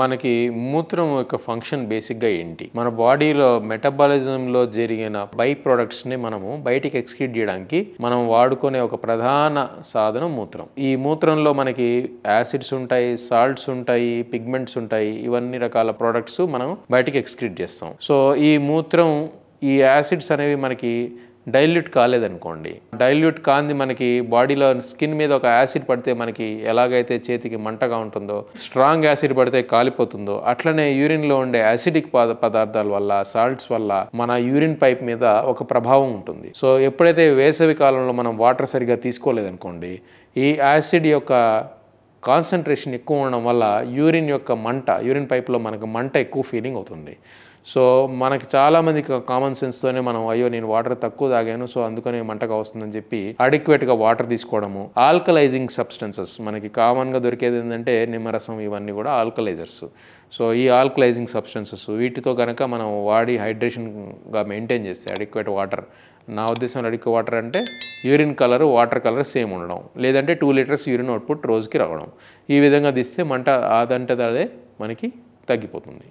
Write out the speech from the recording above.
మనకి మూత్రం యొక్క ఫంక్షన్ బేసిక్గా ఏంటి? మన బాడీలో మెటబాలిజంలో జరిగిన బై ప్రొడక్ట్స్ని మనము బయటికి ఎక్స్క్రీట్ చేయడానికి మనం వాడుకునే ఒక ప్రధాన సాధనం మూత్రం. ఈ మూత్రంలో మనకి యాసిడ్స్ ఉంటాయి, సాల్ట్స్ ఉంటాయి, పిగ్మెంట్స్ ఉంటాయి. ఇవన్నీ రకాల ప్రొడక్ట్స్ మనం బయటికి ఎక్స్క్రీట్ చేస్తాం. సో ఈ మూత్రం, ఈ యాసిడ్స్ అనేవి మనకి డైల్యూట్ కాలేదనుకోండి, డైల్యూట్ కాంది మనకి బాడీలో స్కిన్ మీద ఒక యాసిడ్ పడితే మనకి ఎలాగైతే చేతికి మంటగా ఉంటుందో, స్ట్రాంగ్ యాసిడ్ పడితే కాలిపోతుందో, అట్లనే యూరిన్లో ఉండే యాసిడిక్ పదార్థాల వల్ల, సాల్ట్స్ వల్ల మన యూరిన్ పైప్ మీద ఒక ప్రభావం ఉంటుంది. సో ఎప్పుడైతే వేసవి కాలంలో మనం వాటర్ సరిగా తీసుకోలేదనుకోండి, ఈ యాసిడ్ యొక్క కాన్సన్ట్రేషన్ ఎక్కువ ఉండడం వల్ల యూరిన్ యొక్క మంట, యూరిన్ పైప్లో మనకు మంట ఎక్కువ ఫీలింగ్ అవుతుంది. సో మనకి చాలామందికి కామన్ సెన్స్తోనే మనం అయ్యో నేను వాటర్ తక్కువ తాగాను, సో అందుకని మంటగా వస్తుందని చెప్పి అడిక్వేట్గా వాటర్ తీసుకోవడము. ఆల్కలైజింగ్ సబ్స్టెన్సెస్ మనకి కామన్గా దొరికేది ఏంటంటే నిమ్మరసం, ఇవన్నీ కూడా ఆల్కలైజర్స్. సో ఈ ఆల్కలైజింగ్ సబ్స్టెన్సెస్ వీటితో కనుక మనం వాడి హైడ్రేషన్గా మెయింటైన్ చేస్తే అడిక్వేట్ వాటర్, నా ఉద్దేశంలో అడిక్వేట్ వాటర్ అంటే urine colour, water colour same ఉండడం, లేదంటే 2 లీటర్స్ యూరిన్ అవుట్పుట్ రోజుకి రావడం. ఈ విధంగా తీస్తే మంట అదంటే అదే మనకి తగ్గిపోతుంది.